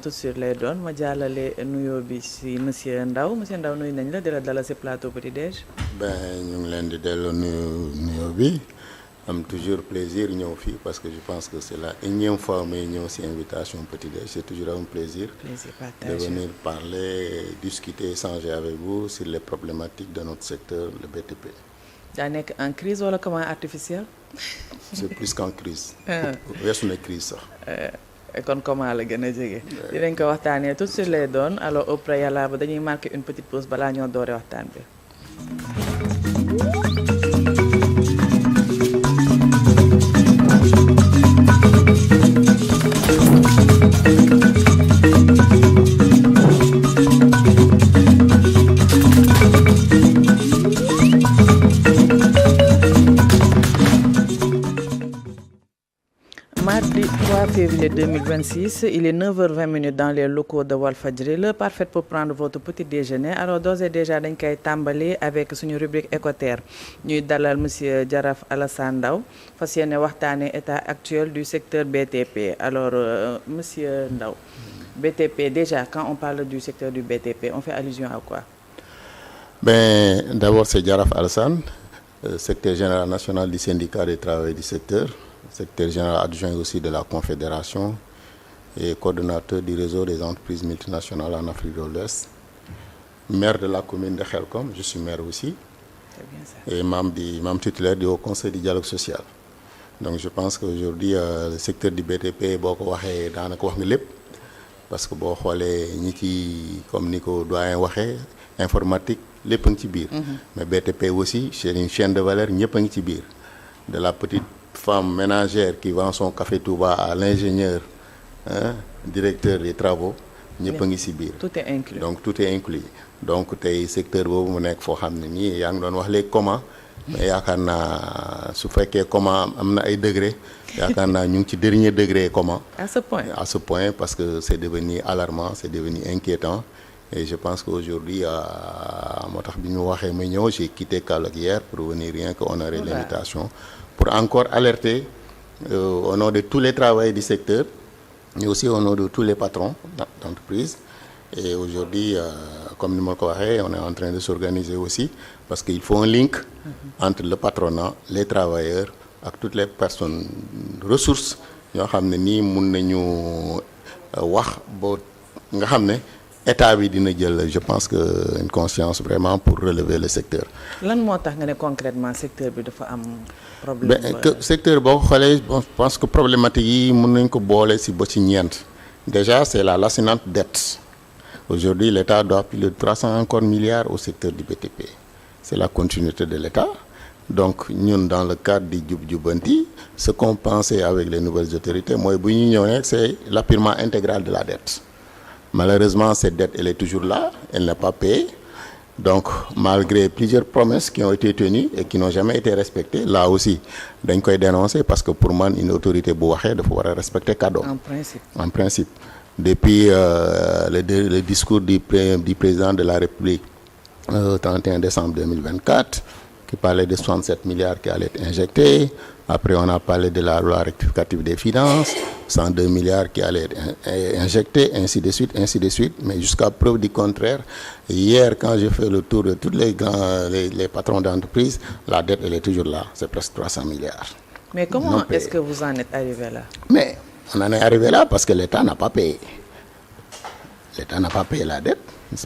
tout sur les doon ma jàllale nuyoo bi ci monsieur Ndao nuyu nañ la di la dalal ci plateau Petit Déj. ñu ngi leen di delloo nuyoo bi am toujours plaisir ñëw fii parce que je pense que c'est la énième fois may ñëw ci invitation Petit Déj c'est toujours un plaisir partagé de venir parler discuter échanger avec vous sur les problématiques de notre secteur le BTP. daa nekk en crise wala comment artificiel. c'est plus qu'en crise. weesu na crise sax. kon comment la gën a jege. dinañ ko waxtaanee tout sur les doon alors au préalable dañuy marquer une petite pause balaa ñoo doore waxtaan bi. Mardi 3 février 2026, il est 9h20 dans les locaux de Walfadjri, l'heure parfaite pour prendre votre petit déjeuner. Alors d'ores et déjà dañ koy tàmbali avec suñu rubrique Écoterre ñuy dalal monsieur Jaraf Alassane Ndao fas yéene waxtaane état actuel du secteur BTP. Alors monsieur Ndao, BTP déjà quand on parle du secteur du BTP, on fait allusion à quoi? D'abord c'est Jaraf Alassane, secrétaire général national du syndicat des travailleurs du secteur général adjoint aussi de la Confédération et coordonnateur du réseau des entreprises multinationales en Afrique de l'Ouest, maire de la commune de Khelcom, je suis maire aussi. C'est bien ça. Et membre titulaire du Haut Conseil du dialogue social. Donc je pense qu'aujourd'hui le secteur du BTP boo ko waxee daanaka wax nga lépp parce que boo xoolee ñi ci comme ni ko doyen waxee informatique lépp a ngi ci biir. Mais BTP aussi c'est une chaîne de valeur ñëpp a ngi ci biir de la petite femme ménagère qui vend son café Touba à l'ingénieur directeur des travaux ñëpp a ngi ci biir. Tout est inclus. Donc tout est inclus. Donc tey secteur boobu mu nekk foo xam ne nii yaa ngi doon wax léegi comment mais yaakaar naa su fekkee comment am na ay degré yaakaar naa ñu ngi ci dernier degré comment. À ce point parce que c'est devenu alarmant c'est devenu inquiétant et je pense qu'aujourd'hui moo tax bi ñu waxee ma ñëw j'ai quitté Kaolack hier pour venir rien que honorer l'invitation pour encore alerter au nom de tous les travailleurs du secteur mais aussi au nom de tous les patrons d'entreprise. Et aujourd'hui comme ni ma ko waxee on est en train de s'organiser aussi parce qu'il faut un link entre le patronat les travailleurs ak toutes les personnes ressources ñoo xam ne nii mun nañu wax boo nga xam ne état bi dina jël je pense que une conscience vraiment pour relever le secteur. lan moo tax nga ne concrètement secteur bi dafa am problème. secteur boo xoolee je pense que problématique yi mun nañ ko boole ci ba ci ñeent déjà c'est la lancinante dette. Aujourd'hui, l'État doit plus de 300 encore milliards au secteur du BTP. C'est la continuité de l'État. Donc, ñun dans le cadre du Jub Jubanti, ce qu'on pensait avec les nouvelles autorités, mooy bu ñu ñëwee c'est l'appurement intégral de la dette. Malheureusement, cette dette, elle est toujours là, elle n'est pas payée. Donc, malgré plusieurs promesses qui ont été tenues et qui n'ont jamais été respectées, là aussi, dañ koy dénoncer parce que pour man, une autorité bu waxee dafa war a respecter kàddoom. En principe. Depuis le discours du président de la République 31 décembre 2024 qui parlait de 67 milliards qui allaient être injectés. Après on a parlé de la loi rectificative des finances 102 milliards qui allaient être injectés, ainsi de suite. Mais jusqu'à preuve du contraire, hier quand j'ai fait le tour de tous les patrons d'entreprise, la dette elle est toujours là, c'est presque 300 milliards. Mais comment est-ce que vous en êtes arrivé là? Mais on en est arrivé là parce que l'État n'a pas payé. L'État n'a pas payé la dette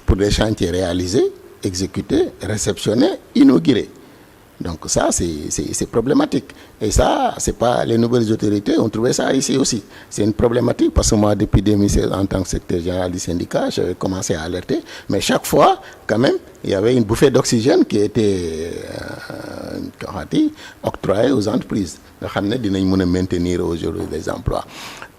pour des chantiers réalisés, exécutés, réceptionnés, inaugurés. Donc ça, c'est problématique. Et ça, c'est pas les nouvelles autorités ont trouvé ça ici aussi. C'est une problématique parce que moi, depuis 2016, en tant que secrétaire général du syndicat, j'avais commencé à alerter. Mais chaque fois, quand même, il y avait une bouffée d'oxygène qui était octroyée aux entreprises. nga xam ne dinañ mën a maintenir aujourd'hui les emplois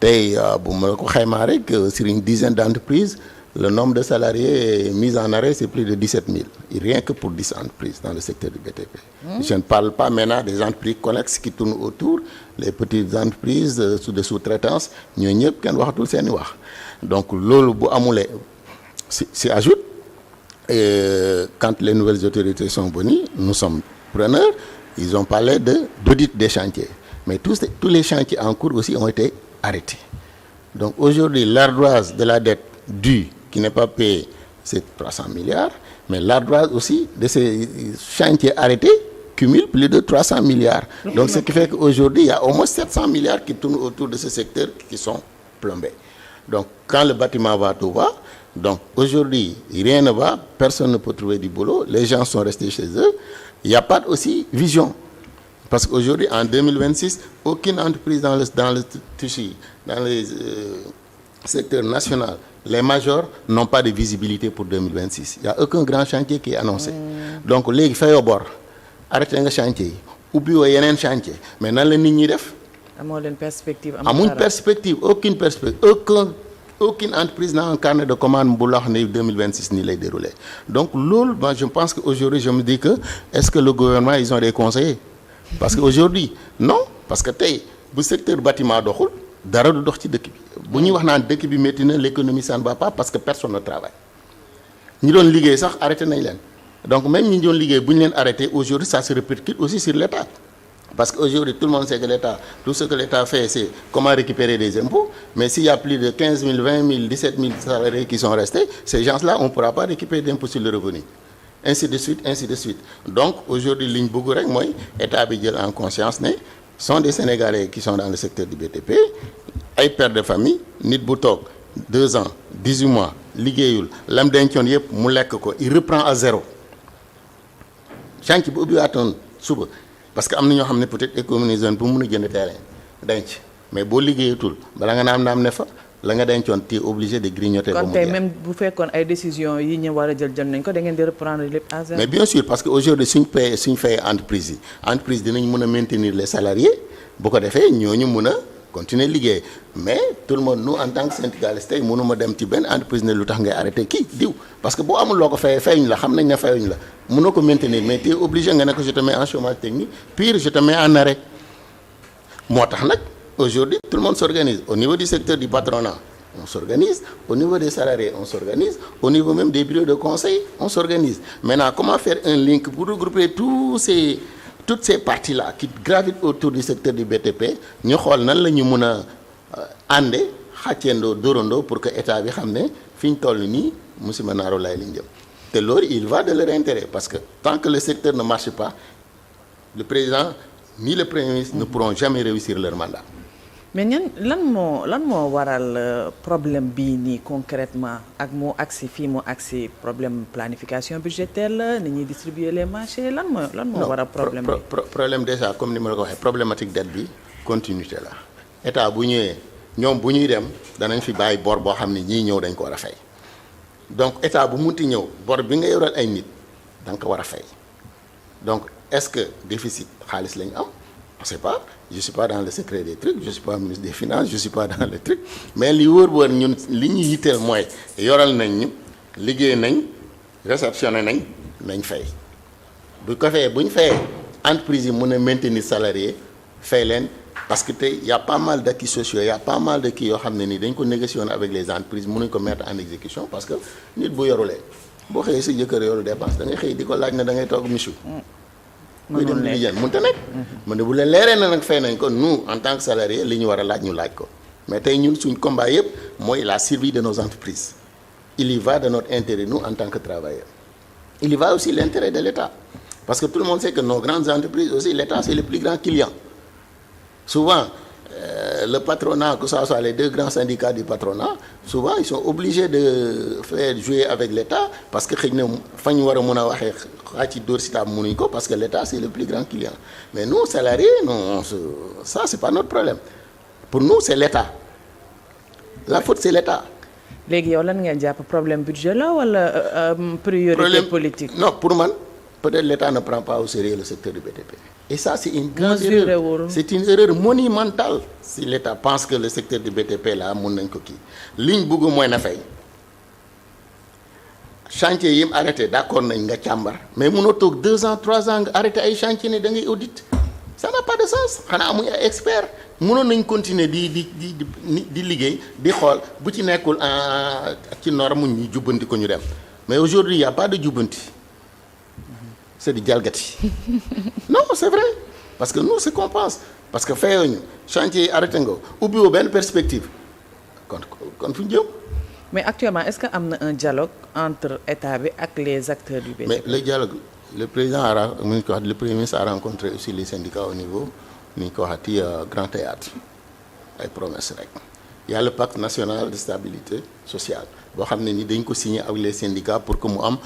tey bu ma la ko xaymaa rek sur une dizaine d'entreprises le nombre de salariés mis en arrêt c'est plus de 17 000 et rien que pour 10 entreprises dans le secteur du BTP. Je ne parle pas maintenant des entreprises connexes qui tournent autour les petites entreprises de sous-traitance ñooñu ñëpp kenn waxatul seeni wax donc loolu bu amulee si ajoute quand les nouvelles autorités sont venues nous sommes preneurs. Ils ont parlé d'audit des chantiers. Mais tous les chantiers en cours aussi ont été arrêtés. Donc aujourd'hui, l'ardoise de la dette due qui n'est pas payée, c'est 300 milliards, mais l'ardoise aussi de ces chantiers arrêtés cumule plus de 300 milliards. Donc ce qui fait qu'aujourd'hui, il y a au moins 700 milliards qui tournent autour de ce secteur qui sont plombés. Donc quand le bâtiment va, tout va. Donc aujourd'hui, rien ne va, personne ne peut trouver du boulot, les gens sont restés chez eux. Il n'y a pas aussi vision. Parce qu'aujourd'hui, en 2026, aucune entreprise dans le secteur national, les majors n'ont pas de visibilité pour 2026. Il n'y a aucun grand chantier qui est annoncé. Donc, les gens font bord, arrêtez le chantier, ou bien il y a un chantier. Mais dans les lignes, une perspective. Aucune perspective, aucune entreprise n'a un carnet de commandes pour l'année 2026 ni les dérouler. Donc, moi, je pense qu'aujourd'hui, je me dis que est-ce que le gouvernement, ils ont des conseillers? Parce qu'aujourd'hui, non, parce que le secteur bâtiment doxul dara du dox ci dëkk bi bu ñuy wax naan dëkk bi métti na l'économie ça ne va pas parce que personne ne travaille ñi doon liggéey sax arrêté nañ leen donc même ñi doon liggéey bu ñu leen arrêté aujourd'hui ça se répercute aussi sur l'État parce qu'aujourd'hui tout le monde sait que l'État tout ce que l'État fait c'est comment récupérer des impôts mais s'il y a plus de 15 000, 20 000, 17 000 salariés qui sont restés ces gens-là on ne pourra pas récupérer d'impôts sur le revenu. Ainsi de suite, ainsi de suite. Donc, aujourd'hui, ligne bëgg rek mooy état bi jël en conscience ne sont des Sénégalais qui sont dans le secteur du BTP, ay pères de famille, nit bu toog 2 ans, 18 mois, liggéeyul, lam dencoon yëpp mu lekk ko, il reprend à zéro. Chantier bu ubbiwaatoon suba parce que am na ñoo xam ne peut-être économiser pour mun a jënd terrain denc mais boo liggéeyatul bala nga naam ne fa. La nga dencoon tu es obligé de grignoter. Quand même bu fekkoon ay décisions yi ñu war a jël nañ ko da ngeen di reprendre lépp à zéro. Mais bien sûr parce que aujourd'hui suñ fay entreprise yi entreprise dinañ mën a maintenir les salariés bu ko defee ñooñu mën a continuer liggéey mais tout le monde nous en tant que syndicaliste tey mënuma dem ci benn entreprise ne lu tax ngay arrêté kii diw parce que boo amul loo ko fayuñ la xam nañ ne fayuñ la mënoo ko maintenir mais tu es obligé nga ne ko je te mets en chômage technique pire je te mets en arrêt moo tax nag. Aujourd'hui, tout le monde s'organise. Au niveau du secteur du patronat, on s'organise. Au niveau des salariés, on s'organise. Au niveau même des bureaux de conseil, on s'organise. Maintenant, comment faire un link pour regrouper toutes ces parties-là qui gravitent autour du secteur du BTP? Nous avons ande xatiendo dorondo pour que l'État bi xamné fiñ tollu ni musiba naro lay liñ jëm. Té lolu il va de leur intérêt parce que tant que le secteur ne marche pas, le président ni le Premier ministre ne pourront jamais réussir leur mandat. Mais lan moo waral problème bii nii concrètement ak moo agsi fii moo agsi problème planification budgétaire la ni ñuy distribuer les marchés lan moo waral problème bi problème déjà comme ni ma la ko waxee problématique dette bi continuité la état bu ñëwee ñoom bu ñuy dem danañ fi bàyyi bor boo xam ne ñii ñëw dañ ko war a fay donc état bu munti ñëw bor bi nga yoral ay nit da nga ko war a fay donc est-ce que déficit xaalis lañ am on sait pas je suis pas dans le secret des trucs je suis pas ministre des finances je suis pas dans le truc mais li wër ñun li ñu yitteel mooy yoral nañ ñu liggéey nañ réceptionné nañ fay bu ko fayee bu ñu fayee entreprise yi mën a maintenir salarié fay leen parce que tey y a pas mal d'acquis sociaux y a pas mal de kii yoo xam ne nii dañ ko négocier avec les entreprises mënuñ ko mettre en exécution parce que nit bu yorulee boo xëyee si jëkkër yoru dépense da ngay xëy di ko laaj na da ngay toog michu muy dem li jën mënta nekk mu ne bu leen leeree na nag fay nañ ko nous en tant que salarié li ñu war a laaj ñu laaj ko mais tey ñun suñ combat yëpp mooy la survie de nos entreprises il y va de notre intérêt nous en tant que travailleurs il y va aussi l'intérêt de l'État parce que tout le monde sait que nos grandes entreprises aussi l'État c'est le plus grand client souvent le patronat que ça soit les 2 grands syndicats du patronat souvent ils sont obligés de faire jouer avec l'État parce que xëy na fa ñu war a mën a waxee xaa ci dóor si taab mënuñ ko parce que l'État c'est le plus grand client mais nous salariés non ça c'est pas notre problème pour nous c'est l'État la faute c'est l'État. léegi yow lan ngeen jàpp problème budget la wala priorité politique. Non pour man peut-être l'État ne prend pas au sérieux le secteur du BTP. Et ça, c'est une grande erreur. C'est une erreur monumentale si l'État pense que le secteur du BTP là mun nañ ko kii liñ bëgg mooy na fay chantier yi mu arrêté d'accord nañ nga càmbar mais munoo toog 2 ans 3 ans nga arrêté ay chantier ne da ngay audit ça n'a pas de sens xanaa amuñ ay expert mënoon nañ continuer di liggéey di xool bu ci nekkul ci norme ñu jubbanti ko ñu dem mais aujourd'hui il y a pas de jubbanti. C'est du jalgati. Non, c'est vrai. Parce que nous, c'est qu'on pense. Parce que fayooñu chantier yi arrêté nga ubbi woo benn perspective kon fu ñu jëm. mais actuellement est-ce que am na un dialogue entre état bi ak les acteurs du BTP. mais le dialogue le premier ministre a rencontré aussi les syndicats au niveau ni ñu ko waxati Grand Théâtre ay promesses rek. Il y a le pacte national de stabilité sociale boo xam ne ni dañ ko signé avec les syndicats pour que mu am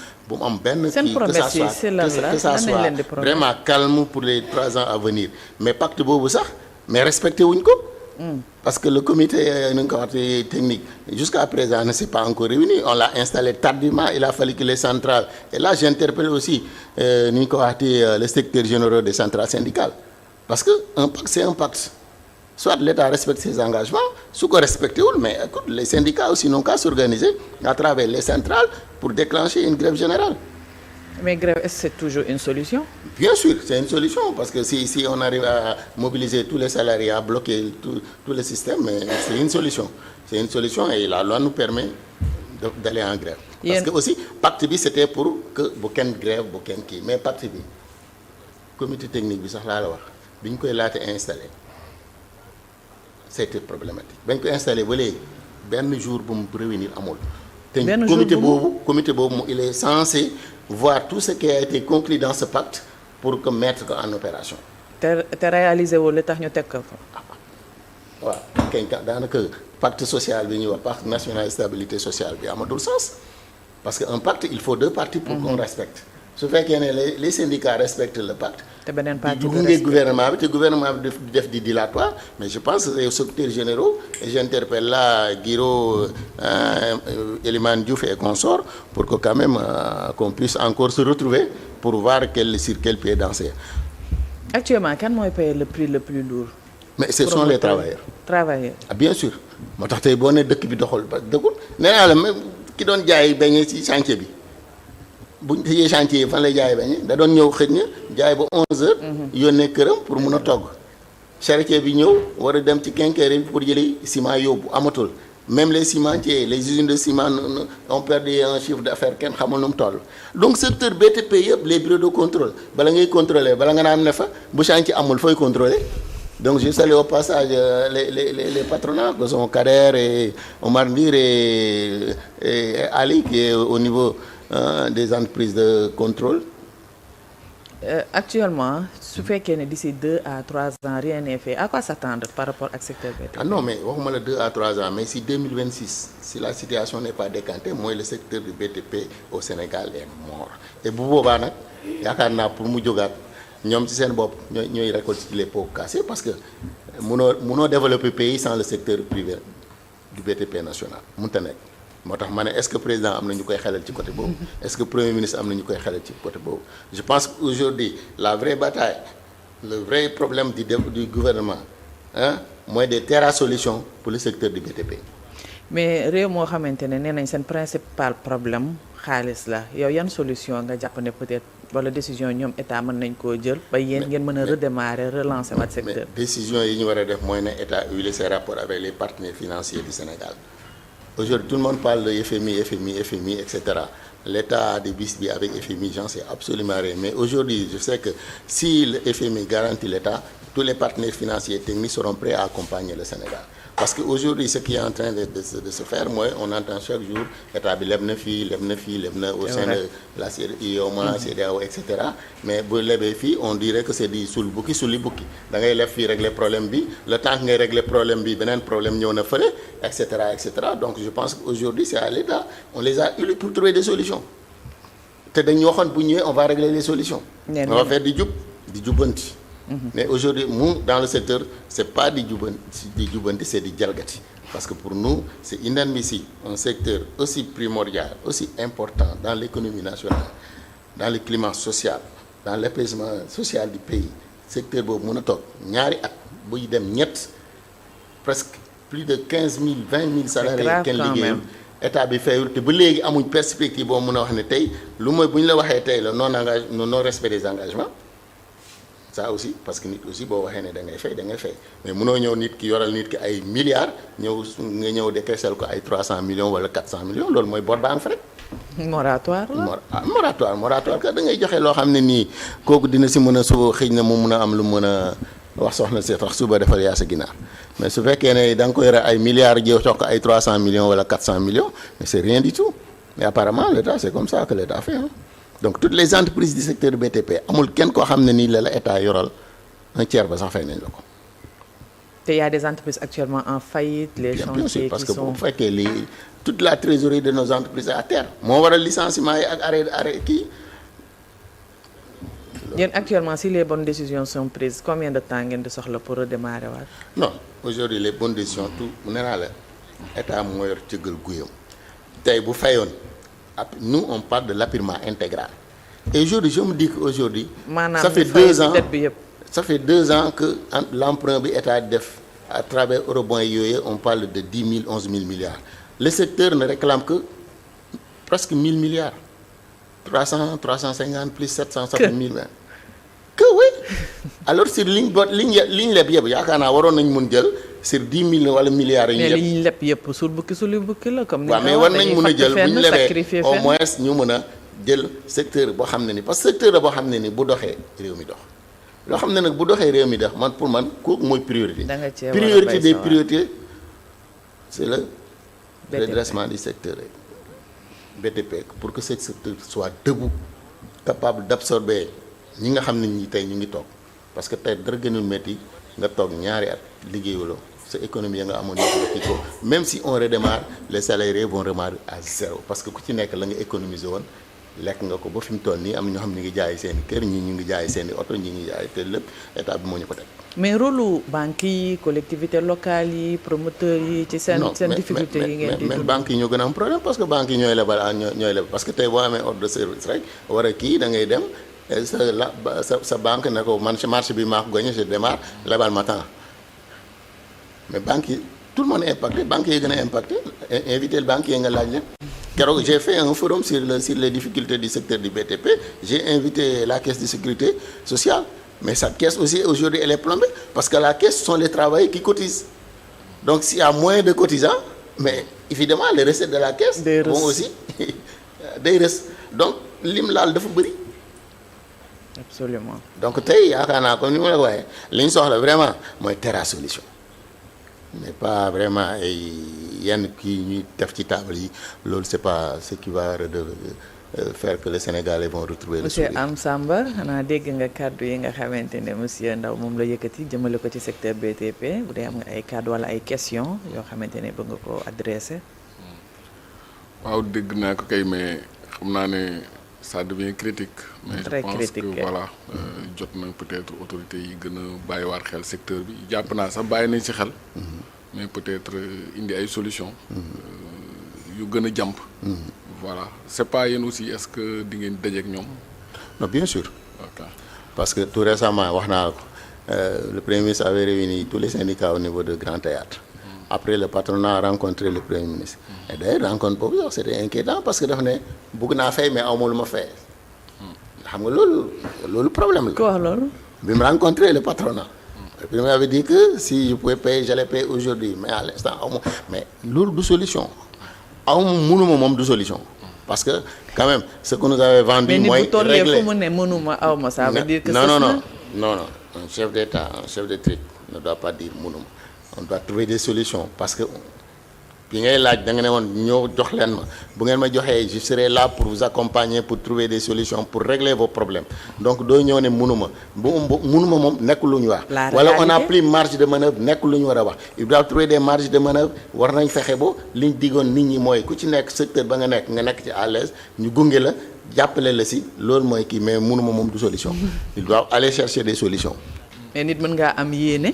benn. seen promesse yi c'est lan la que ça soit vraiment calme pour les 3 ans à venir mais pacte boobu sax mais respecté wuñ ko. Parce que le comité nu nga ko waxee technique jusqu'à présent ne s'est pas encore réuni on l'a installé tardivement il a fallu que les centrales et là j'interpelle aussi ni ñu ko waxee les secrétaires généraux des centrales syndicales parce que un pacte c'est un pacte. Soit l'État respecte ses engagements su ko respecté wul mais écoute les syndicats aussi n'ont qu'à s'organiser à travers les centrales pour déclencher une grève générale. Mais grève, est-ce que c'est toujours une solution? Bien sûr, c'est une solution parce que si on arrive à mobiliser tous les salariés, à bloquer tout le système, mais c'est une solution. C'est une solution et la loi nous permet d'aller en grève. Parce que aussi pacte bi c'était pour que bu kenn grève bu kenn kii mais pacte bi comité technique bi sax laa la wax bi ñu koy laata installé. C'était problématique bañ ko installé ba léegi benn jour bu mu réunir amul. te comité boobu il est censé voir tout ce qui a été conclu dans ce pacte pour que mettre ko en opération. te réaliser wul li tax ñu teg ko fa. waaw kañ daanaka pacte social bi ñuy wax pacte national de stabilité sociale bi amatul sens parce que un pacte il faut 2 parties pour qu'on respecte. su fekkee ne les syndicats respectent le pacte. te beneen partie du gunge gouvernement bi te gouvernement bi def di dilatoire mais je pense que les secrétaires généraux et j'interpelle là Guiro Elimane Diouf et consorts pour que quand même qu'on puisse encore se retrouver pour voir sur quel pied danser. Actuellement kan mooy payer le prix le plus lourd. mais ce sont les travailleurs. Ah, bien sûr moo tax tey boo ne dëkk bi doxul ba dëkkul nee naa la même ki doon jaay beñe ci chantier bi. buñ tëjee chantier yi fan lay jaay bañ da doon ñëw xëj na jaay ba 11h. yónnee këram pour mun a togg. charretier bi ñëw war a dem ci quincaillerie bi pour jëli ciment yóbbu amatul même les cimentiers les usines de ciment ont perdu un chiffre d'affaires kenn xamul nu mu toll. donc secteur BTP yëpp les bureaux de contrôle bala ngay contrôler bala nga naan ne fa bu chantier amul fooy contrôler donc je salue au passage les patronats que sont Kader et Omar Ndir et Ali qui est au niveau. Des entreprises de contrôle. Actuellement su fekkee ne d'ici 2 à 3 ans rien n'est fait à quoi s'attendre par rapport ak secteur BTP. Ah non mais waxuma la 2 à 3 ans mais si 2026 si la situation n'est pas décantée mooy le secteur du BTP au Sénégal est mort et bu boobaa nag yaakaar naa pour mu jógaat ñoom ci seen bopp ñooy récolter les pots cassés parce que mënoo développer pays sans le secteur privé du BTP national mënta nekk. moo tax ma ne est-ce que président am na ñu koy xelal ci côté boobu est-ce que premier ministre am na ñu koy xelal ci côté boobu je pense qu'aujourd'hui la vraie bataille le vrai problème du gouvernement mooy des terres à solution pour le secteur du BTP. mais réew moo xamante ne nee nañ seen principal problème xaalis la yow yan solution nga jàpp ne peut-être wala décision ñoom état mën nañ koo jël ba yéen ngeen mën a redémarrer relancer waat secteur. mais décision yi ñu war a def mooy ne état huiler ses rapports avec les partenaires financiers du Sénégal. Aujourd'hui, tout le monde parle de FMI, etc. L'État a des bis bi avec FMI, j'en sais absolument rien. Mais aujourd'hui, je sais que si le FMI garantit l'État, tous les partenaires financiers et techniques seront prêts à accompagner le Sénégal. Parce qu'aujourd'hui, ce qui est en train de se faire, moi, on entend chaque jour, l'État bi leb na fii au sein de la IOMA, CEDEAO, etc. Mais bu lebee fii, on dirait que c'est di sul li bukki da ngay leb fii régler problème bi le temps que ngay régler problème bi beneen problème ñëw na fële et cetera. Donc je pense qu'aujourd'hui, c'est à l'État. On les a élus pour trouver des solutions. te dañu waxoon bu ñëwee on va régler les solutions. On va faire di jubbanti. Mais aujourd'hui dans le secteur c'est pas di jubbanti c'est di jalgati parce que pour nous c'est inadmissible un secteur aussi primordial aussi important dans l'économie nationale dans le climat social dans l'apaisement social du pays secteur boobu mën a toog ñaari at buy dem ñett presque plus de 15 000 20 000 salariés kenn liggéeyul état bi fayul te ba léegi amuñ perspective boo mën a wax ne tey lu mooy bu ñu la waxee tey la non respect des engagements ça aussi parce que nit aussi boo waxee ne da ngay fay mais mënoo ñëw nit ki yoral nit ki ay milliards nga ñëw décaissel ko ay 300 millions wala 400 millions loolu mooy bor baa fa rek. moratoire la moratoire kat da ngay joxe loo xam ne nii kooku dina si mën a soo xëy na mu mën a am lu mën a wax soxna si tax suba defal yaa sa ginaar mais su fekkee ne da nga ko yore ay milliards jox ko ay 300 millions wala 400 millions mais c'est rien du tout mais apparemment l'État c'est comme ça que l'État fait hein. Donc toutes les entreprises du secteur BTP amul kenn koo xam ne nii la État yoral un tiers ba sax fay nañ la ko. te y a des entreprises actuellement en faillite. Les chantiers bien sûr parce que sont... bu fekkee lii toute la trésorerie de nos entreprises est à terre moo waral licenciement yi ak arrêt kii. yéen actuellement si les bonnes décisions sont prises combien de temps ngeen di soxla pour redémarrer waat. Non aujourd'hui les bonnes décisions tout mu nee naa la État moo yor cëggal guyam tey bu fayoon nous on parle de l'apurement intégral et aujourd'hui je me dis que aujourd'hui maanaam ça fait 2 ans dette bi yëpp. ça fait 2 ans que l'emprunt bi État def à travers eurobonds yooyu on parle de 10 000 11 000 milliards le secteur ne réclame que presque 1 000 milliards 300 350 plus 700 ça fait 1000 que oui alors sur ligne leb yëpp yaakaar naa waroon nañ mun jël sur 10 000 wala milliards yi ñu mais leb li ñu leb yëpp sul bukki la comme ni waaw mais war nañ mun a jël bu ñu lebee au moins ñu mën a jël secteur boo xam ne ni parce que secteur la boo xam ne ni bu doxee réew mi dox loo xam ne nag bu doxee réew mi dox man pour man kooku mooy priorité priorité des priorités c'est le redressement du secteur BTP pour que ce secteur soit debout capable d'absorber ñi nga xam ne ñi tey ñu ngi toog parce que tey dara gënul métti nga toog ñaari at liggéeyuloo sa économie ya nga amoon yëpp la ko même si on redémarre les salariés vont redémarrer à zéro parce que ku ci nekk la nga économiser woon lekk nga ko ba fi mu toll nii am na ñoo xam ne ñu ngi jaay seen i kër ñi ñu ngi jaay seen i oto ñi ngi jaay te lépp état bi moo ñu ko teg. mais rôle banques yi collectivités locales yi promoteurs yi ci seen difficulté yi ngeen di dund. mais banques yi ñoo gën a am problème parce que banques yi ñooy lebal ñooy lebal parce que tey boo amee ordre de service rek war a kii da ngay dem sa banque ne ko man marché bi maa ko gagné je démarre lebal ma temps mais banques yi tout le monde est impacté banques yi gën a impacté invité banques yi nga laaj leen. keroog j'ai fait un forum sur les difficultés du secteur du BTP j'ai invité la caisse de sécurité sociale mais cette caisse aussi aujourd'hui elle est plombée parce que la caisse ce sont les travailleurs qui cotisent donc s'il y a moins de cotisants mais évidemment les recettes de la caisse vont aussi day res donc lim laal dafa bëri. Absolument. Donc tey yaakaar naa comme ni ma la ko waxee li ñu soxla vraiment mooy terra solution mais pas vraiment ay yenn kii ñuy def ci table yi loolu c'est pas ce qui va faire que les Sénégalais vont retrouver le sourire. Monsieur Am Samba xanaa dégg nga kàddu yi nga xamante ne monsieur Ndao moom la yëkkati jëmale ko ci secteur BTP bu dee am nga ay kàddu wala ay questions yoo xamante ne bëgg nga ko adressé. waaw dégg naa ko kay mais xam naa ne ça devient critique. mais très je pense critique que voilà jot na peut-être autorités yi gën a bàyyiwaat xel secteur bi jàpp naa sax bàyyi nañ ci xel. mais peut-être indi ay solutions. yu gën a jàmp. voilà c'est pas yéen aussi est-ce que di ngeen dajeek ñoom. non bien sûr. ok parce que tout récemment wax naa ko le premier ministre avait réuni tous les syndicats au niveau de Grand Théâtre après le patronat a rencontré le premier ministre et d'ailleurs rencontre boobu yow c'était inquiétant parce que dafa ne bëgg naa fay mais awma lu ma fay xam nga loolu problème la. ko wax loolu. bi mu rencontré le patronat. le premier ministre avait dit que si je pouvais payer j'allais payer aujourd'hui mais à l'instant awma mais loolu du solution awma mënuma moom du solution parce que quand même ce que nous avait vendu mooy mais nit bu tollee fu mu ne mënuma awma ça veut dire que non un chef d'État un chef de truc ne doit pas dire mënuma on doit trouver des solutions parce que bi ngay laaj da nga ne woon ñëw jox leen ma bu ngeen ma joxee je serai là pour vous accompagner pour trouver des solutions pour régler vos problèmes donc doo ñëw ne mënuma mënuma moom nekk lu ñu wax wala on a plus marge de manœuvre nekk lu ñu war a wax il doit trouver des marges de manœuvre war nañ fexe ba liñ diggoon nit ñi mooy ku ci nekk secteur ba nga nekk ci à l'aise ñu gunge la jàppale la si loolu mooy kii mais mënuma moom du solution il doit aller chercher des solutions. mais nit mën ngaa am yéene.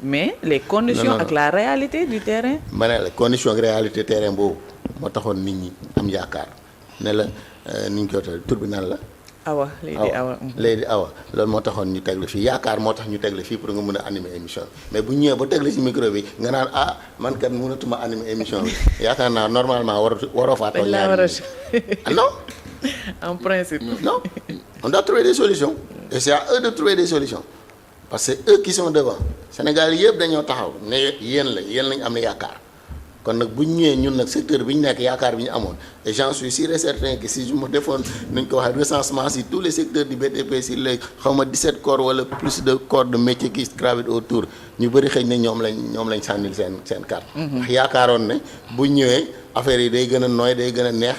mais les conditions ak la réalité du terrain. ma ne la condition ak réalité terrain boobu moo taxoon nit ñi am yaakaar ne la ni ñu koy waxee tribunal la. awa léegi awa loolu moo taxoon ñu teg la fii yaakaar moo tax ñu teg la fii pour nga mën a animer émission mais bu ñëwee ba teg la ci micro bi nga naan man kat mënatuma animer émission bi yaakaar naa normalement waroo faa toog ñaari non. en principe. non on doit trouver des solutions et c'est à eux de trouver des solutions. parce que eux qui sont devant Sénégal yëpp dañoo taxaw ne yéen lañ am na yaakaar kon nag bu ñu ñëwee ñun nag secteur bi ñu nekk yaakaar bi ñu amoon et j'en suis sûr et certain que si je me defoon nañ ko waxee recensement si tous les secteurs du BTP si les xaw ma 17 corps wala plus de corps de métier qui gravitent autour ñu bëri xëy na ñoom lañ sànnil seen carte. ndax yaakaaroon ne bu ñëwee affaire yi day gën a nooy day gën a neex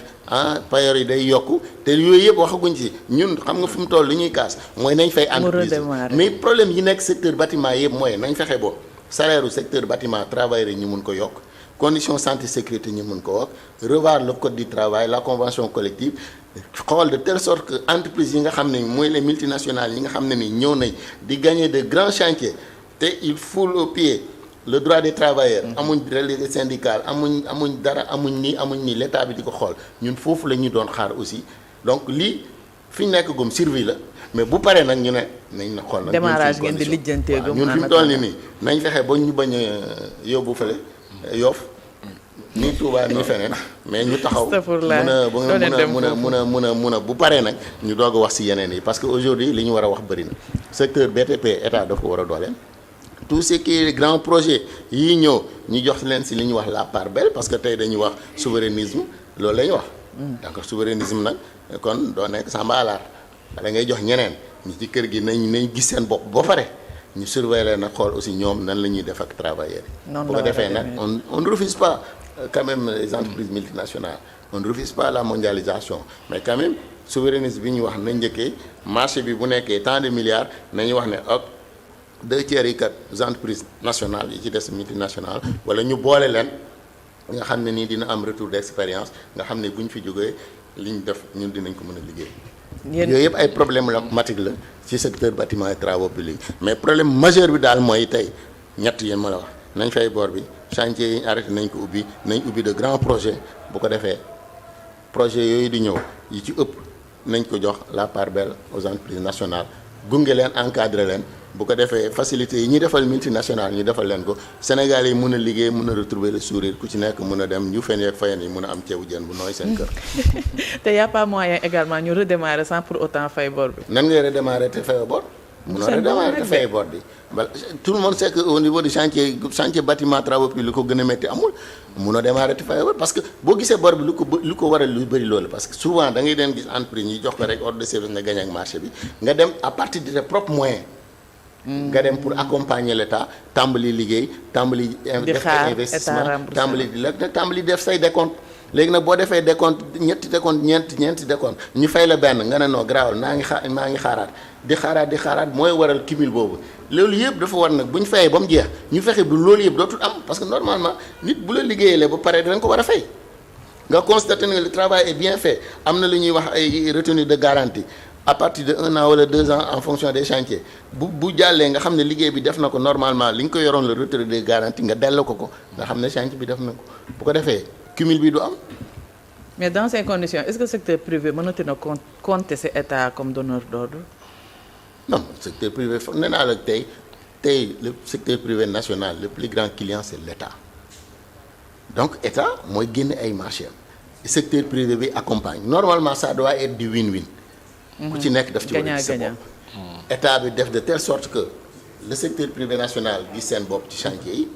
payoor yi day yokku te yooyu yëpp waxaguñ ci ñun xam nga fu mu toll li ñuy kaas mooy nañ fay entreprise mais problème yi nekk secteur bâtiment yëpp mooy nañ fexe bo salaire u secteur bâtiment travailleurs yi ñu mun ko yokk conditions santé sécurité ñu mun ko wax revoir le code du travail la convention collective xool de telle sorte que entreprise yi nga xam ne mooy les multinationales yi nga xam ne ni ñëw nañ di gagner de grands chantiers te il foule au pied le droit des travailleurs amuñ délégué syndical amuñ dara amuñ nii l'état bi di ko xool ñun foofu la ñu doon xaar aussi donc lii fi ñu nekk gum survie la mais bu paree nag ñu ne nañ na xool nag démarrage ngeen di lijjantee gum ñun fi mu toll nii nañ fexe ba ñu bañ a yóbbu fële Yoff ni Touba ni feneen mais ñu taxaw mun a bu paree nag ñu doog a wax si yeneen yi parce que aujourd'hui li ñu war a wax bëri na secteur BTP état dafa ko war a dooleel tout ce qui est grand projet yii ñëw ñu jox leen si li ñuy wax la part belle parce que tey dañuy wax souverainisme loolu la ñuy wax donc souverainisme nag kon doo nekk samba alaar da ngay jox ñeneen ñi ci kër gi nañ gis seen bopp ba pare ñu surveiller nag xool aussi ñoom nan la ñuy def ak travailleurs yi bu ko defee nag on ne refuse pas quand même les entreprises multinationales on ne refuse pas la mondialisation mais quand même souverainisme bi ñu wax nañ njëkkee marché bi bu nekkee tant de milliards nañu wax ne ak 2/3 yi kat entreprises nationales yi ci des multinationales wala ñu boole leen nga xam ne nii dina am retour d'expérience nga xam ne bu ñu fi jógee li ñu def ñun dinañ ko mën a liggéey yooyu yëpp ay problématique la ci secteur bâtiment et travaux publics mais problème majeur bi daal mooy tey ñett yéen ma la wax nañ fay bor bi chantier yi arrêté nañ ko ubbi nañ ubbi de grands projets bu ko defee projet yooyu di ñëw yi ci ëpp nañ ko jox la part belle aux entreprises nationales gunge leen encadré leen bu ko defee facilité yi ñuy defal multinationale ñu defal leen ko Sénégal yi mun a liggéey mun a retrouver le sourire ku ci nekk mun a dem ñu fen yeeg fayen yi mun a am ceebu jën bu nooy seen kër. te y a pas moyen également ñu redémarrer sans pour autant fay bor bi. nan ngay redémarrer te fayoo bor. munoo redémarrer te fay bor bi. tout le monde sait que au niveau du chantier bâtiment travaux publics lu ko gën a métti amul munoo démarrer te fayoo bor parce que boo gisee bor bi lu ko waral lu bëri loolu parce que souvent da ngay den gis entreprise ñi jox ko rek ordre de service nga gagné ak marché bi nga dem à partir de tes propres moyens. nga dem pour accompagner l'État tàmbali liggéey tàmbali def ay investissement tàmbali def say décompte léegi nag boo defee décompte ñeenti décompte ñu fay la benn nga ne non garaawal maa ngi xaaraat di xaaraat mooy waral cumul boobu loolu yëpp dafa war nag bu ñu fayee ba mu jeex ñu fexe bu loolu yëpp dootul am parce que normalement nit bu la liggéeyalee ba pare dinañ ko war a fay nga constater que le travail est bien fait am na lu ñuy wax ay retenue de garantie à partir de 1 an wala 2 ans en fonction des chantiers bu jàllee nga xam ne liggéey bi def na ko normalement li nga ko yoroon la retrait de garantie nga delloo ko nga xam ne chantier bi def na ko bu ko defee cumul bi du am. mais dans ces conditions est-ce que secteur privé mënati na compter ci état comme donneur d'ordre. non secteur privé foog nee naa la tey le secteur privé national le plus grand client c'est l'État donc état mooy génne ay marché secteur privé bi accompagne normalement ça doit être du win-win. ku ci nekk daf ci war a gis sa bopp état bi def de telle sorte que le secteur privé national gis seen bopp ci chantier yi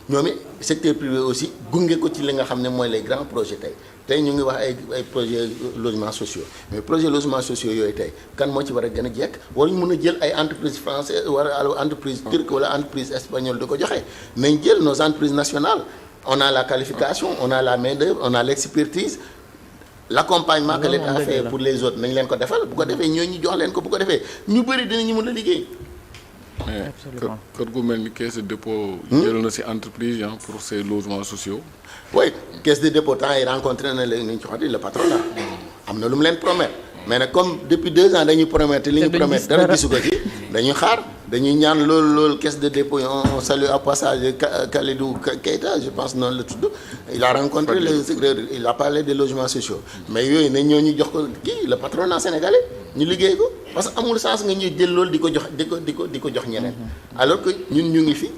ñoom it secteur privé aussi gunge ko ci li nga xam ne mooy les grands projets tey ñu ngi wax ay projets logements sociaux mais projet logements sociaux yooyu tey kan moo ci war a gën a jekk waruñu mën a jël ay entreprises françaises wala entreprise turque wala entreprise espagnole di ko joxe nañ jël nos entreprises nationales on a la qualification on a la main-d'œuvre on a l'expertise l'accompagnement que l'État a fait pour les autres nañ leen ko defal bu ko defee ñooñu jox leen ko bu ko defee ñu bëri dinañu mën a liggéey. absolument kër gu mel ni caisse de dépôt. jël na ci entreprise pour ces logements sociaux. oui caisse de dépôt temps yi rencontré na léegi nañu ci xoti le patronat am na lu mu leen promettre mais nag comme depuis 2 ans dañuy promettre li ñu promettre dara gisu ko ci dañuy xaar dañuy ñaan loolu caisse de dépôt yi on salue à passage Khalidou Keita je pense noonu la tudd il a rencontré le secrétaire il a parlé des logements sociaux mais yooyu nañ ñoo ñu jox ko kii le patronat sénégalais ñu liggéey ko parce que amul sens nga ñuy jël loolu di ko jox di ko jox ñeneen alors que ñun ñu ngi fi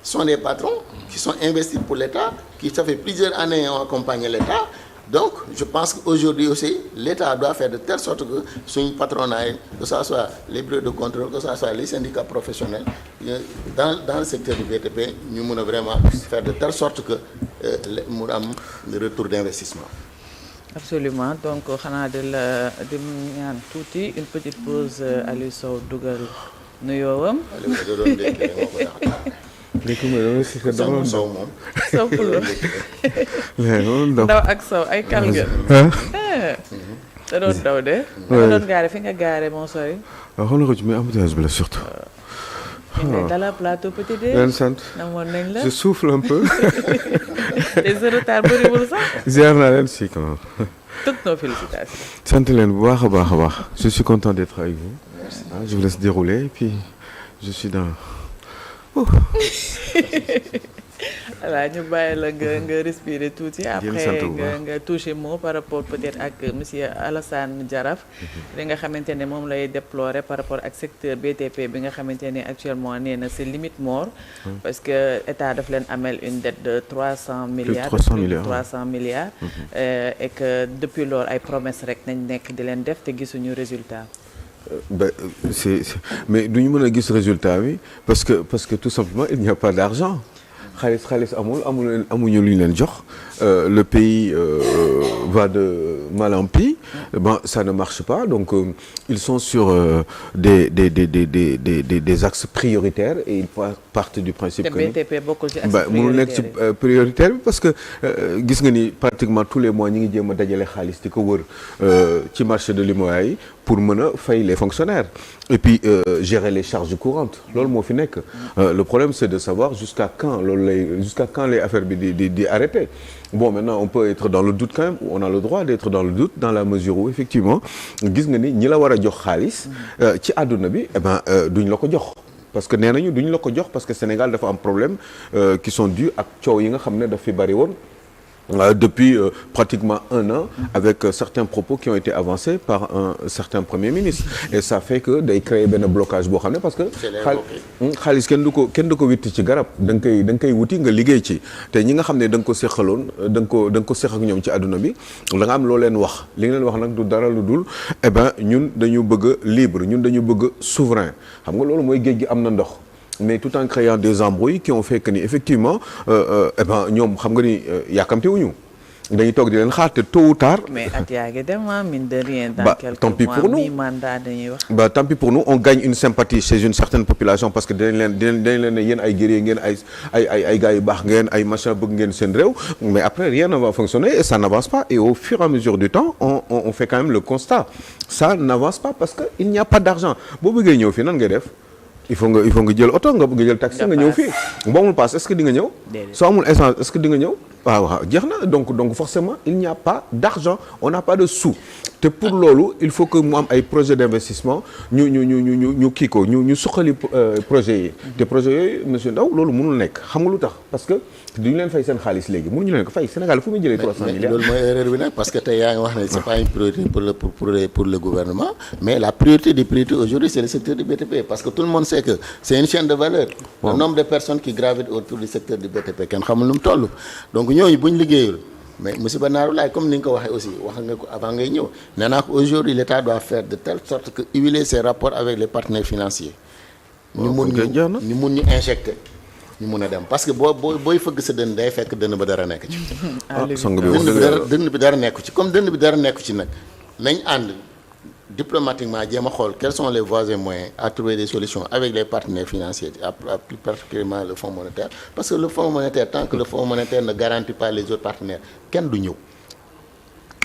sont des patrons qui sont investis pour l'État qui ça fait plusieurs années ont accompagné l'État donc je pense qu'aujourd'hui aussi l'État doit faire de telle sorte que suñu patronat yi que ça soit les bureaux de contrôle que ça soit les syndicats professionnels dans le secteur du BTP ñu mën a vraiment faire de telle sorte que mu am retour d'investissement. Absolument donc xanaa di ñaan tuuti une petite pause Aliou Sow dugal nuyoowam. Aliou da doon dégg rek moo ko tax. dégg nga dama si xel dama Sow moom. Sow Poulo. daw ak Sow ay kal ngeen. da doon daw de. da doon gaare fi nga gaare moo sori. waaw xool na ko ci mais embouteillage bi la surtout. ñu dans la plateau petit déj. leen sant. namoon nañ la. je souffle un peu. te sa retard bëriwul sax. ziar naa leen si quand même. toutes nos félicitations. sant leen bu baax a baax a baax. je suis content d'être avec vous. Je vous laisse dérouler et puis je suis dans. voilà ñu bàyyi la nga respirer tuuti. après nga toucher mot par rapport peut-être ak monsieur Alassane Jaraaf. li nga xamante ne moom lay déplorer par rapport ak secteur BTP bi nga xamante ne actuellement nee na c'est limite mort. parce que état daf leen amel une dette de 300 milliards. 300 milliards. Et que depuis loolu ay promesses rek nañ nekk di leen def te gisuñu résultat. Mais duñu mën a gis résultat bi parce que tout simplement il n'y a pas d'argent. xaalis amuñu lu ñu leen jox le pays va de mal en pis ça ne marche pas donc ils sont sur des axes prioritaires et ils partent du principe que BTP bokkul ci axe mënul nekk ci prioritaire bi parce que gis nga ni pratiquement tous les mois ñi ngi jéem a dajale xaalis di ko wër ci marché de l'immobilier yi pour mën a fay les fonctionnaires et puis gérer les charges courantes loolu moo fi nekk le problème c'est de savoir jusqu'à quand les affaires bi di arrêter bon maintenant on peut être dans le doute quand même on a le droit d'être dans le doute dans la mesure où effectivement gis nga ni ñi la war a jox xaalis ci àdduna bi duñ la ko jox parce que nee nañu duñ la ko jox parce que Sénégal dafa am problème qui sont dus ak coow yi nga xam ne daf fi bari woon depuis pratiquement un an avec certains propos qui ont été avancés par un certain premier ministre et ça fait que day créer benn blocage boo xam ne parce que xaalis kenn du ko witti ci garab da nga koy wuti nga liggéey ci te ñi nga xam ne da nga ko seqaloon da nga ko seq ak ñoom ci àdduna bi da nga am loo leen wax li nga leen wax nag du dara lu dul ñun dañu bëgg libre ñun dañu bëgg souverain xam nga loolu mooy géej gi am na ndox mais tout en créant des embrouilles qui ont fait que ni effectivement ñoom xam nga ni yàkkamte wuñu dañuy toog di leen xaar te tôt ou tard. mais at yaa ngi dem mine de rien. dans quelques mois mi-mandat dañuy wax. tant pis pour nous on gagne une sympathie chez une certaine population parce que dinañ leen ne yéen ay guerrier ngeen ay gars yu baax ngeen ay machin bëgg ngeen seen réew mais après rien ne va fonctionner et ça n'avance pas et au fur et à mesure du temps on fait quand même le constat ça n'avance pas parce que il n'y a pas d'argent boo bëggee ñëw fii nan ngay def. il faut nga jël oto nga jël taxi nga ñëw fii boo amul passe est-ce que di nga ñëw soo amul essence est-ce que di nga ñëw waaw jeex na donc forcément il n'y a pas d'argent on n'a pas de sous te pour loolu il faut que mu am ay projets d'investissement ñu kii ko ñu suqali projets yi te projets yooyu monsieur Ndaw loolu mënul nekk xam nga lu tax parce que duñu leen fay seen xaalis léegi mënuñu leen ko fay Sénégal fu muy jëlee 300 milliards loolu mooy erreur bi nag parce que tey yaa ngi wax ne c'est pas une priorité pour le gouvernement mais la priorité des priorités aujourd'hui c'est le secteur du BTP parce que tout le monde sait que c'est une chaîne de valeur le nombre de personnes qui gravitent autour du secteur du BTP kenn xamul nu mu toll donc ñooñu buñ liggéeyul mais musiba naaru laay comme ni nga ko waxee aussi wax nga ko avant ngay ñëw nee naa ko aujourd'hui l'État doit faire de telle sorte que huiler ses rapports avec les partenaires financiers ñu mun ñu injecter ñu mun a dem parce que booy fëgg sa dënn day fekk dënn ba dara nekk ci dënn bi dara nekku ci comme dënn bi dara nekku ci nag nañ ànd diplomatiquement jéem a xool quelles sont les voies et moyens à trouver des solutions avec les partenaires financiers plus particulièrement le Fonds monétaire parce que le Fonds monétaire tant que le Fonds monétaire ne garantit pas les autres partenaires kenn du ñëw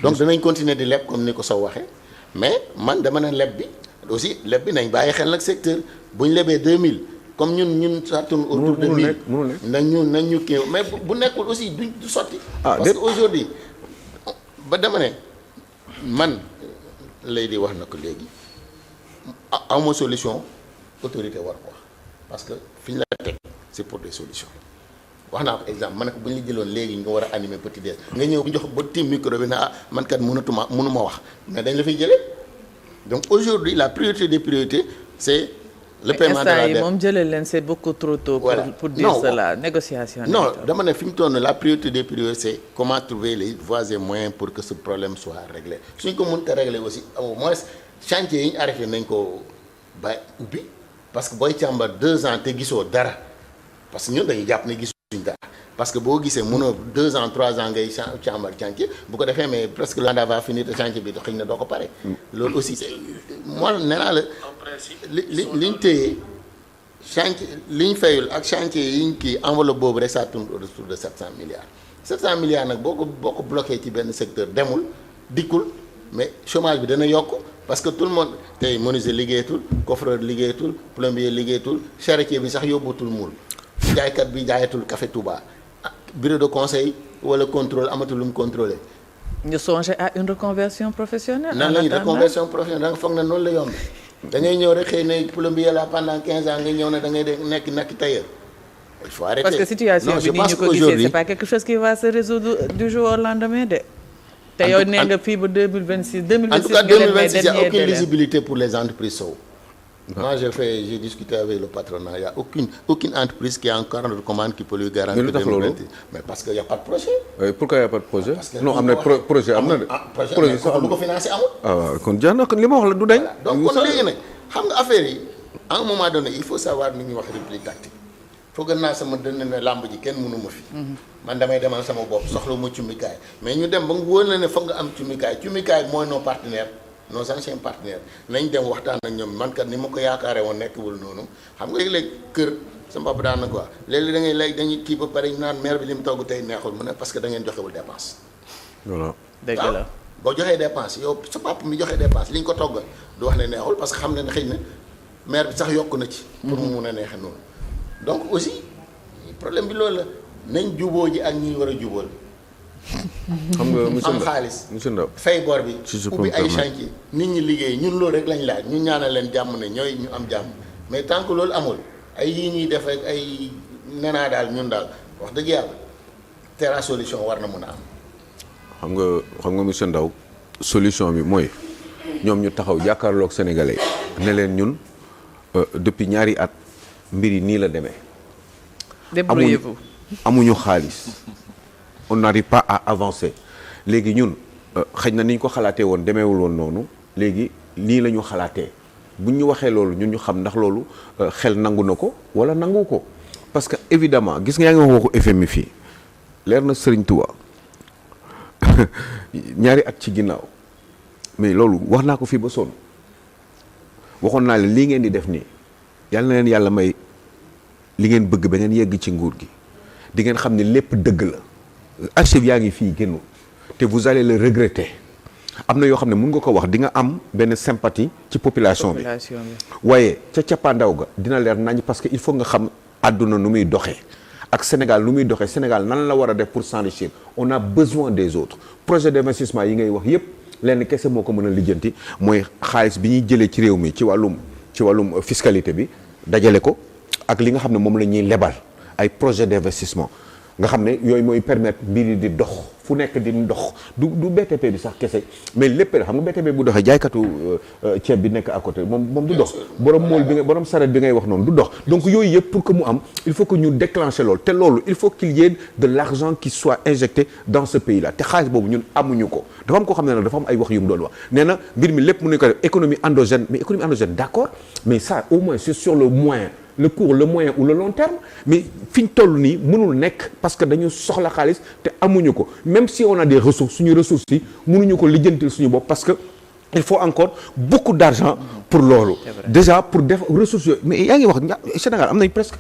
donc danañ continuer di leb comme ni ko Sow waxee mais man dama ne leb bi aussi leb bi nañ bàyyi xel nag secteur bu ñu lebee 2000 comme ñun ça tourne autour de 1000 nañ ñu kii mais bu nekkul aussi du sotti parce que aujourd'hui ba dama ne man lay di wax na ko léegi awma solution autorité war ko wax parce que fi ñu la teg c'est pour des solutions wax naa ko exemple ma ne ko bu ñu la jëloon léegi nga war a animer petit déj nga ñëw bu jox ba tiim micro bi na man kat mënuma wax mais dañ la fiy jëlee donc aujourd'hui la priorité des priorités c'est le paiement de la dette moom jëlee leen c'est beaucoup trop tôt pour dire cela négociation non dama ne fi mu toll la priorité des priorités c'est comment trouver les voies et moyens pour que ce problème soit réglé suñ ko mënta régler aussi au moins chantier yi ñu arrêté nañ ko bàyyi ubbi parce que booy càmbar 2 ans te gisoo dara parce que ñun dañuy jàpp ne gisuñ dara parce que boo gisee mënoo 2 ans 3 ans ngay càmbar chantier bu ko defee mais presque l'année va finir te chantier bi xëy na doo ko pare. loolu aussi moo nee naa la liñ téye chantier liñ fayul ak chantier yiñ kii enveloppe boobu rek ça tourne autour de 700 milliards. 700 milliards nag boo ko bloqué ci benn secteur demul dikkul mais chômage bi dana yokk parce que tout le monde tey menuisier liggéeyatul coffreur liggéeyatul plombier liggéeyatul charretier bi sax yóbbutul muul jaaykat bi jaayatul café Touba bureau de conseil wala contrôle amatul lu mu contrôler. ñu songer à une reconversion professionnelle. nan la ñuy reconversion professionnelle da nga foog na noonu la yomb da ngay ñëw rek xëy na plombier la pendant 15 ans nga ñëw ne da ngay nekk tailleur. il faut arrêter parce que situation bi nii ñu ko gisee c'est pas quelque chose qui va se résoudre du jour au lendemain de. te yow nee nga fii ba 2026. 2026 en tout cas 2026 il y a aucune lisibilité pour les entreprises Sow. moi j'ai discuté avec le patronat il y a aucune entreprise qui a encore de commande qui peut lui garantir. mais parce que y a pas de projet. oui pourquoi y a pas de projet. non am na projet am na de. projet sax bu ko financé amul. waaw kon jaar na li ma wax la du dañ. donc kon léegi nag xam nga affaire yi à un moment donné il faut savoir ni ñuy wax repli tactique. foog naa sama dënn ne làmb ji kenn mënu ma fi. man damay demal sama bopp soxla ma cummikaay mais ñu dem ba nga wóor na ne foog nga am cummikaay mooy nos partenaires nos anciens partenaires nañ dem waxtaan ak ñoom man kat ni ma ko yaakaare woon nekkul noonu xam nga léeg-léeg kër sama papa daan na quoi léeg-léeg da ngay léegi dañuy kii ba pare ñu naan mère bi li mu togg tey neexul mu ne parce que da ngeen joxewul dépense. voilà dëgg la boo joxee dépense yow sa papa mi joxee dépense li ñu ko toggal du wax ne neexul parce que xam ne xëy na mère bi sax yokk na ci. pour mu mun a neexee noonu. donc aussi problème bi loolu la nañ juboo ji ak ñi war a jubóol. xam nga monsieur am xaalis monsieur Ndao fay bor bi. je ubbi ay chantier nit ñi liggéey ñun loolu rek lañ laaj ñu ñaanal leen jàmm ne ñooy ñu am jàmm mais tant que loolu amul ay yii ñuy def ak ay nenaa daal ñun daal wax dëgg yàlla Terra Solution war na mun a am. xam nga monsieur Ndao solution bi mooy ñoom ñu taxaw jàkkaarloog sénégalais ne leen ñun depuis ñaari at. mbir yi nii la demee. débrouillez-vous amuñu xaalis on n'arrive pas à avancer léegi ñun xëy na ni ñu ko xalaatee woon demeewul woon noonu léegi lii la ñu xalaatee buñ ñu waxee loolu ñun ñu xam ndax loolu xel nangu na ko wala nangu ko parce que évidemment gis nga yaa ngi wax waxu FMI fii leer na Serigne Touba ñaari at ci ginnaaw mais loolu wax naa ko fii ba sonn waxoon naa leen lii ngeen di def nii. yàlla na leen yàlla may li ngeen bëgg ba ngeen yegg ci nguur gi di ngeen xam ne lépp dëgg la archive yaa ngi fii génnul te vous allez le regretter am na yoo xam ne mun nga ko wax di nga am benn sympathie ci population bi waaye ca cappaandaw ga dina leer nañ parce que il faut nga xam àdduna nu muy doxee ak Sénégal nu muy doxee Sénégal nan la war a def pour s'enrichir on a besoin des autres projet d'investissement yi ngay wax yépp lenn kese moo ko mën a lijjanti mooy xaalis bi ñuy jëlee ci réew mi ci wàllum fiscalité bi dajale ko ak li nga xam ne moom la ñuy lebal ay projet d'investissement nga xam ne yooyu mooy permettre mbir yi di dox fu nekk di dox du BTP bi sax kese mais lépp xam nga BTP bu doxee jaaykatu ceeb bi nekk à côté moom du dox borom mool bi nga borom saret bi ngay wax noonu du dox donc yooyu yëpp pour que mu am il faut que ñu déclencher loolu te loolu il faut qu'il y ait de l'argent qui soit injecté dans ce pays là te xaalis boobu ñun amuñu ko dafa am koo xam ne nag dafa am ay wax yu mu doon wax nee na mbir mi lépp mën nañu ko def économie endogène mais économie endogène d'accord mais ça au moins c'est sur le moyen le court le moyen ou le long terme mais fi ñu toll nii mënul nekk parce que dañu soxla xaalis te amuñu ko même si on a des ressources suñu ressources yi mënuñu ko lijjantil suñu bopp parce que il faut encore beaucoup d'argent pour loolu déjà pour def ressources yooyu mais yaa ngi wax Sénégal am nañ presque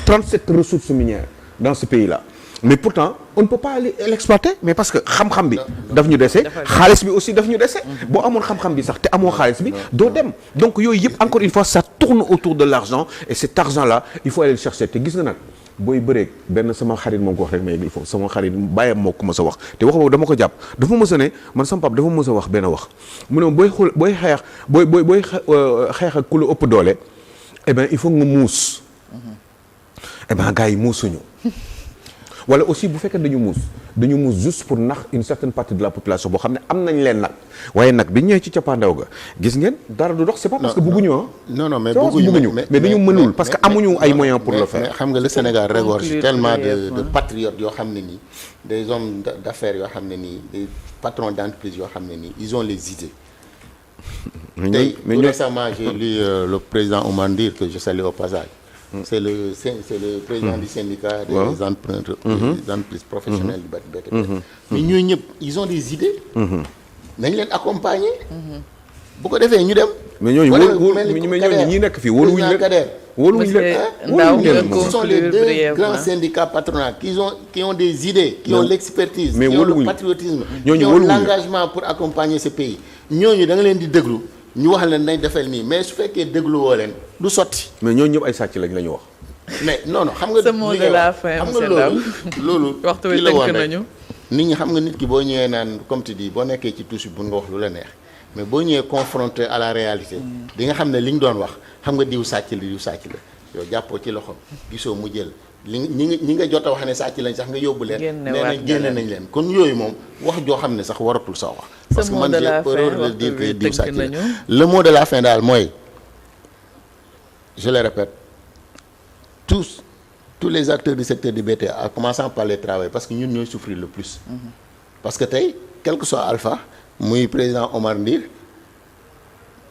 37 ressources minières dans ce pays là mais pourtant on ne peut pas l'exploiter mais parce que xam-xam bi daf ñu dese xaalis bi aussi daf ñu dese boo amoon xam-xam bi sax te amoo xaalis bi doo dem donc yooyu yëpp encore une fois ça tourne autour de l'argent et cet argent là il faut aller le chercher te gis nga nag booy bëreeg benn sama xarit moom ko wax rek mais il faut sama xarit bàyyam moo ko mës a wax te wax boobu dama ko jàpp dafa mës a ne man sama papa dafa mës a wax benn wax mu ne booy xeex ak ku la ëpp doole eh ben il faut nga muus eh ben gars yi muusuñu wala aussi bu fekkee dañu muus juste pour nax une certaine partie de la population boo xam ne am nañ leen nag waaye nag bi ñëwee ci cappaandaw ga gis ngeen dara du dox c'est pas parce que bëgguñu non mais bëgguñu mais dañu mënul parce que amuñu ay moyens pour le faire. mais xam nga le Sénégal regorge tellement de patriotes yoo xam ne nii des hommes d'affaires yoo xam ne nii des patrons d'entreprise yoo xam ne nii ils ont les idées. tey tout récemment j'ai lu le président Oumar Ndir que je salue au passage c'est le président du syndicat des entrepreneurs, des entreprises professionnelles du BTP. Mais ñooñu ñëpp ils ont des idées. nañ leen accompagner. bu ko defee ñu dem. mais ñooñu ñi nekk fii wóoluwuñu leen. wóoluwuñu leen ce sont les deux grands syndicats patronaux qui ont des idées. qui ont l'expertise. mais qui ont le patriotisme. qui ont l'engagement pour accompagner ce pays. ñooñu da nga leen di déglu ñu wax leen nañ defal nii mais su fekkee déglu woo leen du sotti. mais ñooñu ñëpp ay sàcc lañ la ñu wax. mais non xam nga. ce mot de la fin xam nga loolu waxtu wi tënk nañu. nit ñi xam nga nit ki boo ñëwee naan comme tu dis boo nekkee ci touche bi nga wax lu la neex mais boo ñëwee confronté à la réalité di nga xam ne li ñu doon wax xam nga diw sàcc la yow jàppoo ci loxo gisoo mu jël ñi nga jot a wax ne sàcc lañ sax nga yóbbu leen nee nañ génne nañ leen kon yooyu moom wax joo xam ne sax waratul sa wax parce que man j'ai peur de dire que diw sàcc la le mot de la fin daal mooy je le répète tous les acteurs du secteur du BTP en commençant par les travailleurs parce que ñun ñooy souffrir le plus parce que tey quel que soit Alpha muy président Omar Ndir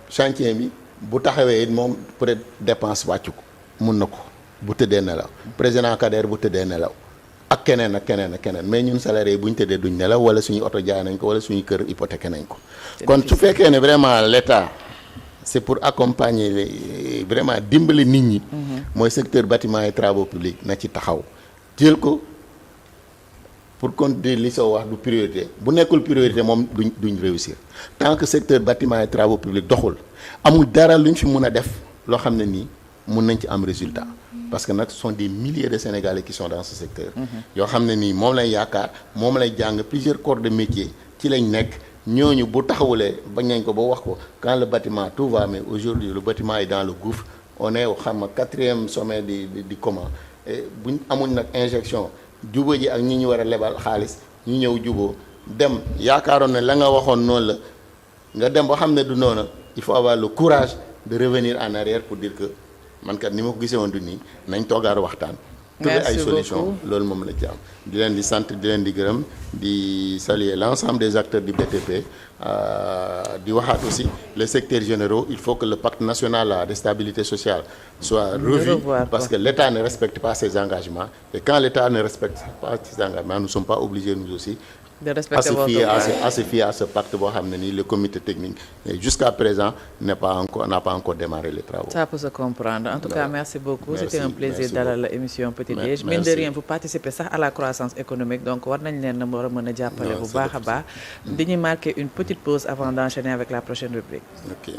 chantier bi bu taxawee it moom peut-être dépense wàccu ko mun na ko bu tëddee nelaw président Kader bu tëddee nelaw ak keneen ak keneen mais ñun salarié yi bu ñu tëddee duñ nelaw wala suñu oto jaay nañ ko wala suñu kër hypothéqué nañ ko kon su fekkee ne vraiment l'État c'est pour accompagner vraiment dimbali nit ñi mooy secteur bâtiment et travaux publics na ci taxaw jël ko pour continuer li soo wax du priorité bu nekkul priorité moom duñ réussir tant que secteur bâtiment et travaux publics doxul amul dara luñ fi mun a def loo xam ne nii mun nañ ci am résultat parce que nag ce sont des milliers de Sénégalais qui sont dans ce secteur yoo xam ne nii moom lay yaakaar moom lay jàng plusieurs corps de métier ci lañ nekk ñooñu bu taxawulee bañ nañ ko ba wax ko quand le bâtiment tout va mais aujourd'hui le bâtiment est dans le gouffre on est xam nga 4e sommet di comment buñ amuñ nag injection juba ji ak ñi ñu war a lebal xaalis ñu ñëw juboo dem yaakaaroon ne la nga waxoon noonu la nga dem ba xam ne du noonu il faut avoir le courage de revenir en arrière pour dire que man kat ni ma ko gisee woon du nii nañ toogaar waxtaan trouver ay solution loolu moom la ci am di leen di sant di leen di gërëm di saluer l'ensemble des acteurs du BTP di waxaat aussi les secteurs généraux il faut que le pacte national de stabilité sociale soit revu parce que l'État ne respecte pas ses engagements et quand l'État ne respecte pas ses engagements nous ne sommes pas obligés nous aussi de respecter à se fier à ce pacte boo xam ne nii le comité technique jusqu'à présent n'a pas encore démarré les travaux. Ça peut se comprendre. En tout cas, merci beaucoup. C'était un plaisir dalal la émission Petit Déj. Mine de rien, vous participez sax à la croissance économique donc war nañ leen war a mën a jàppale bu baax a baax. Dañuy marquer une petite pause avant d'enchaîner avec la prochaine rubrique. OK.